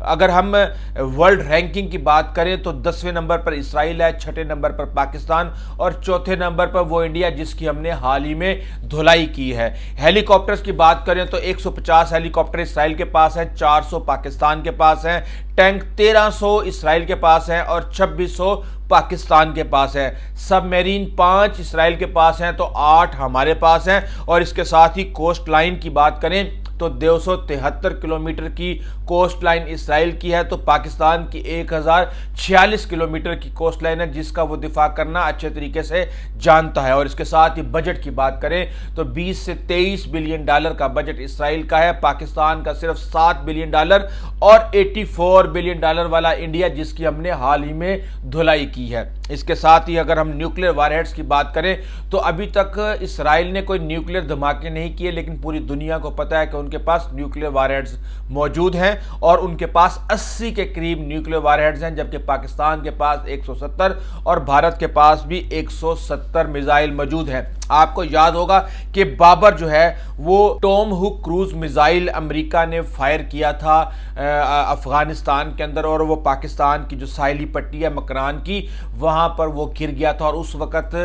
اگر ہم world ranking کی بات کریں تو 10ویں نمبر پر اسرائیل ہے، 6 نمبر پر پاکستان اور 4تھے نمبر پر وہ انڈیا جس کی ہم نے حال ہی میں دھلائی کی ہے۔ ہیلی کاپٹرز کی بات کریں تو 150 ہیلی کاپٹر اسرائیل کے پاس ہیں، 400 پاکستان کے پاس ہیں، ٹینک 1300 اسرائیل کے پاس ہیں اور 2600 پاکستان کے پاس ہے۔ سب میرین 5 اسرائیل کے پاس ہیں تو 8 ہمارے پاس ہیں، اور اس کے ساتھ ہی کوسٹ لائن کی بات کریں تو 273 کلومیٹر کی کوسٹ لائن اسرائیل کی ہے، تو پاکستان کی 1046 کلومیٹر کی کوسٹ لائن ہے جس کا وہ دفاع کرنا اچھے طریقے سے جانتا ہے۔ اور اس کے ساتھ ہی بجٹ کی بات کریں تو 20 سے 23 بلین ڈالر کا بجٹ اسرائیل کا ہے، پاکستان کا صرف 7 بلین ڈالر اور 84 بلین ڈالر والا انڈیا جس کی ہم نے حال ہی میں دھلائی کی ہے۔ اس کے ساتھ ہی اگر ہم نیوکلیر وار ہیڈز کی بات کریں تو ابھی تک اسرائیل نے کوئی نیوکلیر دھماکے نہیں کیے، لیکن پوری دنیا کو پتہ ہے کہ ان کے پاس نیوکلیر وار ہیڈز موجود ہیں اور ان کے پاس 80 کے قریب نیوکلیر وار ہیڈز ہیں، جبکہ پاکستان کے پاس 170 اور بھارت کے پاس بھی 170 میزائل موجود ہیں۔ آپ کو یاد ہوگا کہ بابر جو ہے وہ ٹوم ہک کروز میزائل امریکہ نے فائر کیا تھا افغانستان کے اندر، اور وہ پاکستان کی جو ساحلی پٹی ہے مکران کی وہاں پر وہ گر گیا تھا، اور اس وقت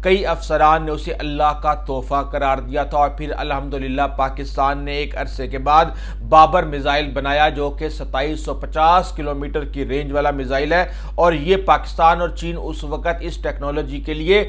کئی افسران نے اسے اللہ کا تحفہ قرار دیا تھا، اور پھر الحمدللہ پاکستان نے ایک عرصے کے بعد بابر میزائل بنایا جو کہ 2750 کلومیٹر کی رینج والا میزائل ہے، اور یہ پاکستان اور چین اس وقت اس ٹیکنالوجی کے لیے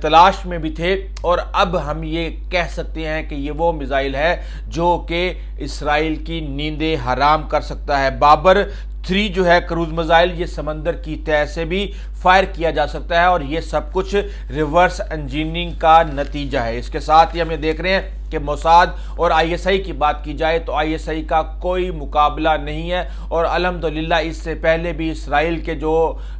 تلاش میں بھی تھے، اور اب ہم یہ کہہ سکتے ہیں کہ یہ وہ میزائل ہے جو کہ اسرائیل کی نیندیں حرام کر سکتا ہے۔ بابر 3 جو ہے کروز میزائل یہ سمندر کی تہہ سے بھی فائر کیا جا سکتا ہے، اور یہ سب کچھ ریورس انجینئرنگ کا نتیجہ ہے۔ اس کے ساتھ ہی ہم یہ دیکھ رہے ہیں کہ موساد اور آئی ایس آئی کی بات کی جائے تو آئی ایس آئی کا کوئی مقابلہ نہیں ہے، اور الحمدللہ اس سے پہلے بھی اسرائیل کے جو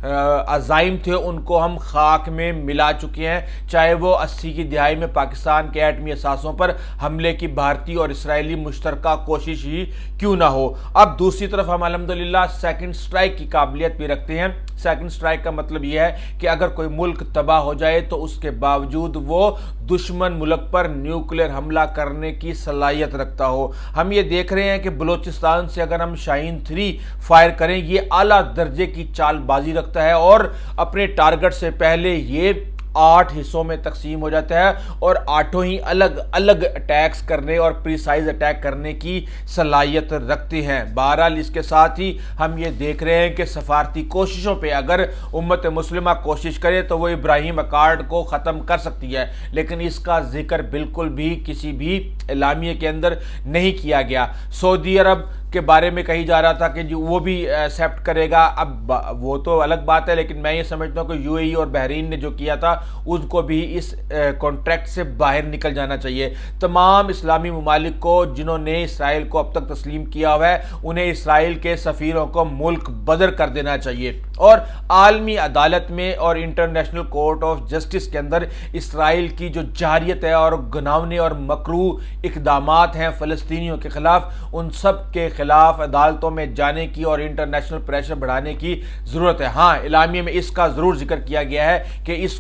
عزائم تھے ان کو ہم خاک میں ملا چکے ہیں، چاہے وہ 80 کی دہائی میں پاکستان کے ایٹمی اثاثوں پر حملے کی بھارتی اور اسرائیلی مشترکہ کوشش ہی کیوں نہ ہو۔ اب دوسری طرف ہم الحمدللہ سیکنڈ سٹرائک کی قابلیت بھی رکھتے ہیں۔ سیکنڈ سٹرائک کا مطلب یہ ہے کہ اگر کوئی ملک تباہ ہو جائے تو اس کے باوجود وہ دشمن ملک پر نیوکلیر حملہ کرنے کی صلاحیت رکھتا ہو۔ ہم یہ دیکھ رہے ہیں کہ بلوچستان سے اگر ہم شاہین 3 فائر کریں یہ اعلیٰ درجے کی چال بازی رکھتا ہے، اور اپنے ٹارگٹ سے پہلے یہ 8 حصوں میں تقسیم ہو جاتا ہے اور 8 ہی الگ الگ اٹیکس کرنے اور پریسائز اٹیک کرنے کی صلاحیت رکھتے ہیں۔ بہرحال اس کے ساتھ ہی ہم یہ دیکھ رہے ہیں کہ سفارتی کوششوں پہ اگر امت مسلمہ کوشش کرے تو وہ ابراہیم اکارڈ کو ختم کر سکتی ہے، لیکن اس کا ذکر بالکل بھی کسی بھی اعلامیے کے اندر نہیں کیا گیا۔ سعودی عرب کے بارے میں کہی جا رہا تھا کہ وہ بھی ایکسیپٹ کرے گا، اب وہ تو الگ بات ہے، لیکن میں یہ سمجھتا ہوں کہ یو اے ای اور بحرین نے جو کیا تھا اس کو بھی اس کانٹریکٹ سے باہر نکل جانا چاہیے۔ تمام اسلامی ممالک کو جنہوں نے اسرائیل کو اب تک تسلیم کیا ہوا ہے انہیں اسرائیل کے سفیروں کو ملک بدر کر دینا چاہیے، اور عالمی عدالت میں اور انٹرنیشنل کورٹ آف جسٹس کے اندر اسرائیل کی جو جارحیت ہے اور گھناونے اور مکروہ اقدامات ہیں فلسطینیوں کے خلاف، ان سب کے خلاف عدالتوں میں جانے کی اور انٹرنیشنل پریشر بڑھانے کی ضرورت ہے۔ ہاں اعلامیے میں اس کا ضرور ذکر کیا گیا ہے کہ اس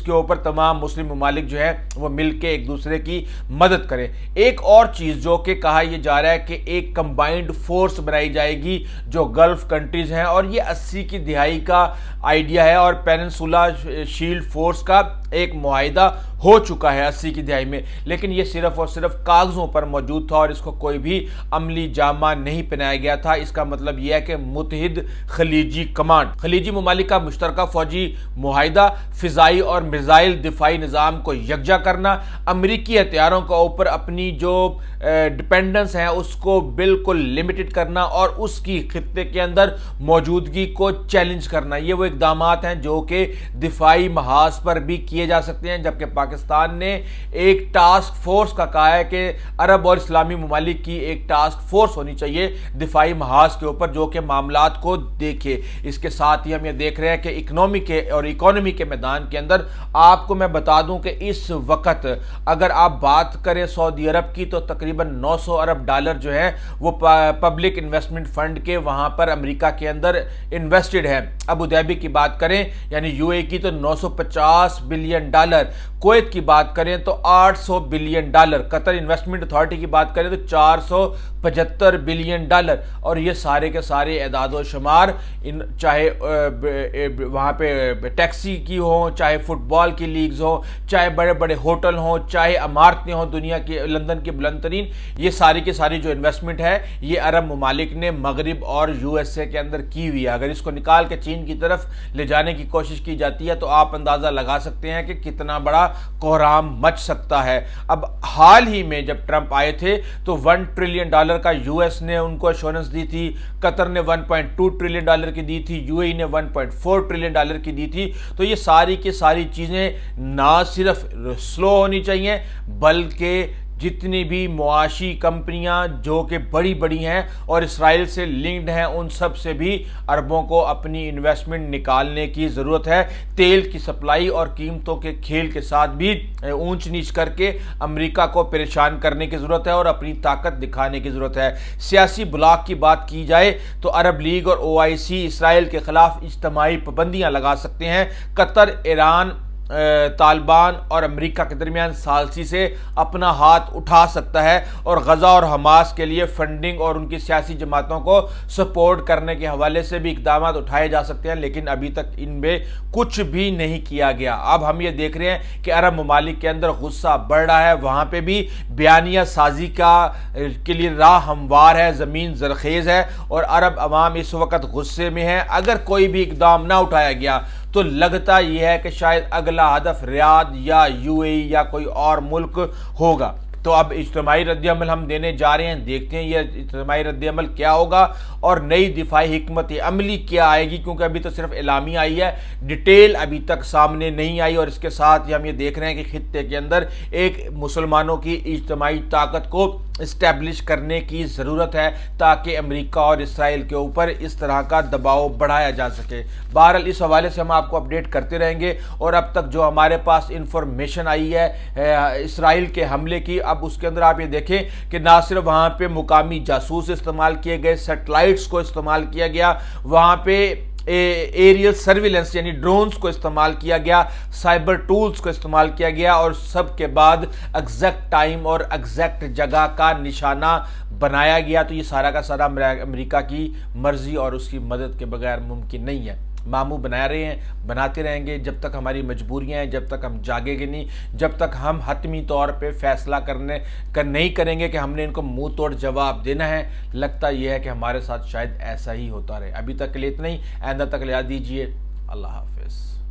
کے اوپر تمام مسلم ممالک جو ہے وہ مل کے ایک دوسرے کی مدد کریں۔ ایک اور چیز جو کہ کہا یہ جا رہا ہے کہ ایک کمبائنڈ فورس بنائی جائے گی جو گلف کنٹریز ہیں، اور یہ 80 کی دہائی کا آئیڈیا ہے، اور پیننسولا شیلڈ فورس کا ایک معاہدہ ہو چکا ہے 80 کی دہائی میں، لیکن یہ صرف اور صرف کاغذوں پر موجود تھا اور اس کو کوئی بھی عملی جامہ نہیں پہنایا گیا تھا۔ اس کا مطلب یہ ہے کہ متحد خلیجی کمانڈ، خلیجی ممالک کا مشترکہ فوجی معاہدہ، فضائی اور میزائل دفاعی نظام کو یکجا کرنا، امریکی ہتھیاروں کے اوپر اپنی جو ڈپینڈنس ہے اس کو بالکل لمیٹڈ کرنا، اور اس کی خطے کے اندر موجودگی کو چیلنج کرنا، یہ وہ اقدامات ہیں جو کہ دفاعی محاذ پر بھی کیے جا سکتے ہیں، جبکہ پاکستان نے ایک ٹاسک فورس کا کہا ہے کہ عرب اور اسلامی ممالک کی ایک ٹاسک فورس ہونی چاہیے دفاعی محاذ کے اوپر جو کہ معاملات کو دیکھے۔ اس کے ساتھ ہی ہم یہ دیکھ رہے ہیں کہ اکانومی کے میدان کے اندر آپ کو میں بتا دوں کہ اس وقت اگر آپ بات کریں سعودی عرب کی تو تقریباً 900 ارب ڈالر جو ہے وہ پبلک انویسٹمنٹ فنڈ کے وہاں پر امریکہ کے اندر انویسٹڈ ہے۔ ابو ظہبی کی بات کریں یعنی یو اے کی تو 950 بلین ڈالر، کویت کی بات کریں تو $800 بلین، قطر انویسٹمنٹ اتھارٹی کی بات کریں تو $475 بلین، اور یہ سارے کے سارے اعداد و شمار چاہے وہاں پہ ٹیکسی کی ہوں، چاہے فٹ بال کی لیگز ہوں، چاہے بڑے بڑے ہوٹل ہوں، چاہے عمارتیں ہوں دنیا کی لندن کی بلند ترین، یہ ساری کی ساری جو انویسٹمنٹ ہے یہ عرب ممالک نے مغرب اور یو ایس اے کے اندر کی ہوئی ہے۔ اگر اس کو نکال کے چین کی طرف لے جانے کی کوشش کی جاتی ہے تو آپ اندازہ لگا سکتے ہیں کہ کتنا بڑا کوہرام مچ سکتا ہے۔ اب حال ہی میں جب ٹرمپ آئے تھے تو $1 ٹریلین کا یو ایس نے ان کو ایشورنس دی تھی، قطر نے $1.2 ٹریلین کی دی تھی، یو اے ای نے $1.4 ٹریلین کی دی تھی۔ تو یہ ساری کی ساری چیزیں نہ صرف سلو ہونی چاہیے بلکہ جتنی بھی معاشی کمپنیاں جو کہ بڑی بڑی ہیں اور اسرائیل سے لنکڈ ہیں ان سب سے بھی عربوں کو اپنی انویسٹمنٹ نکالنے کی ضرورت ہے۔ تیل کی سپلائی اور قیمتوں کے کھیل کے ساتھ بھی اونچ نیچ کر کے امریکہ کو پریشان کرنے کی ضرورت ہے اور اپنی طاقت دکھانے کی ضرورت ہے۔ سیاسی بلاک کی بات کی جائے تو عرب لیگ اور OIC اسرائیل کے خلاف اجتماعی پابندیاں لگا سکتے ہیں۔ قطر، ایران، طالبان اور امریکہ کے درمیان ثالثی سے اپنا ہاتھ اٹھا سکتا ہے اور غزہ اور حماس کے لیے فنڈنگ اور ان کی سیاسی جماعتوں کو سپورٹ کرنے کے حوالے سے بھی اقدامات اٹھائے جا سکتے ہیں، لیکن ابھی تک ان میں کچھ بھی نہیں کیا گیا۔ اب ہم یہ دیکھ رہے ہیں کہ عرب ممالک کے اندر غصہ بڑھ رہا ہے، وہاں پہ بھی بیانیہ سازی کے لیے راہ ہموار ہے، زمین زرخیز ہے اور عرب عوام اس وقت غصے میں ہے۔ اگر کوئی بھی اقدام نہ اٹھایا گیا تو لگتا یہ ہے کہ شاید اگلا ہدف ریاض یا یو اے ای یا کوئی اور ملک ہوگا۔ تو اب اجتماعی رد عمل ہم دینے جا رہے ہیں، دیکھتے ہیں یہ اجتماعی رد عمل کیا ہوگا اور نئی دفاعی حکمت عملی کیا آئے گی، کیونکہ ابھی تو صرف اعلامیہ آئی ہے، ڈیٹیل ابھی تک سامنے نہیں آئی۔ اور اس کے ساتھ ہی ہم یہ دیکھ رہے ہیں کہ خطے کے اندر ایک مسلمانوں کی اجتماعی طاقت کو اسٹیبلش کرنے کی ضرورت ہے تاکہ امریکہ اور اسرائیل کے اوپر اس طرح کا دباؤ بڑھایا جا سکے۔ بہرحال اس حوالے سے ہم آپ کو اپڈیٹ کرتے رہیں گے، اور اب تک جو ہمارے پاس انفارمیشن آئی ہے اسرائیل کے حملے کی، اب اس کے اندر آپ یہ دیکھیں کہ نہ صرف وہاں پہ مقامی جاسوس استعمال کیے گئے، سیٹلائٹس کو استعمال کیا گیا، وہاں پہ ایریل سرویلنس یعنی ڈرونز کو استعمال کیا گیا، سائبر ٹولز کو استعمال کیا گیا، اور سب کے بعد ایگزیکٹ ٹائم اور ایگزیکٹ جگہ کا نشانہ بنایا گیا۔ تو یہ سارا کا سارا امریکہ کی مرضی اور اس کی مدد کے بغیر ممکن نہیں ہے۔ ماموں بنا رہے ہیں، بناتے رہیں گے جب تک ہماری مجبوریاں ہیں، جب تک ہم جاگیں گے نہیں، جب تک ہم حتمی طور پہ فیصلہ نہیں کریں گے کہ ہم نے ان کو منہ توڑ جواب دینا ہے۔ لگتا یہ ہے کہ ہمارے ساتھ شاید ایسا ہی ہوتا رہے۔ ابھی تک کے لیے اتنا ہی، آئندہ تک لے دیجیے۔ اللہ حافظ۔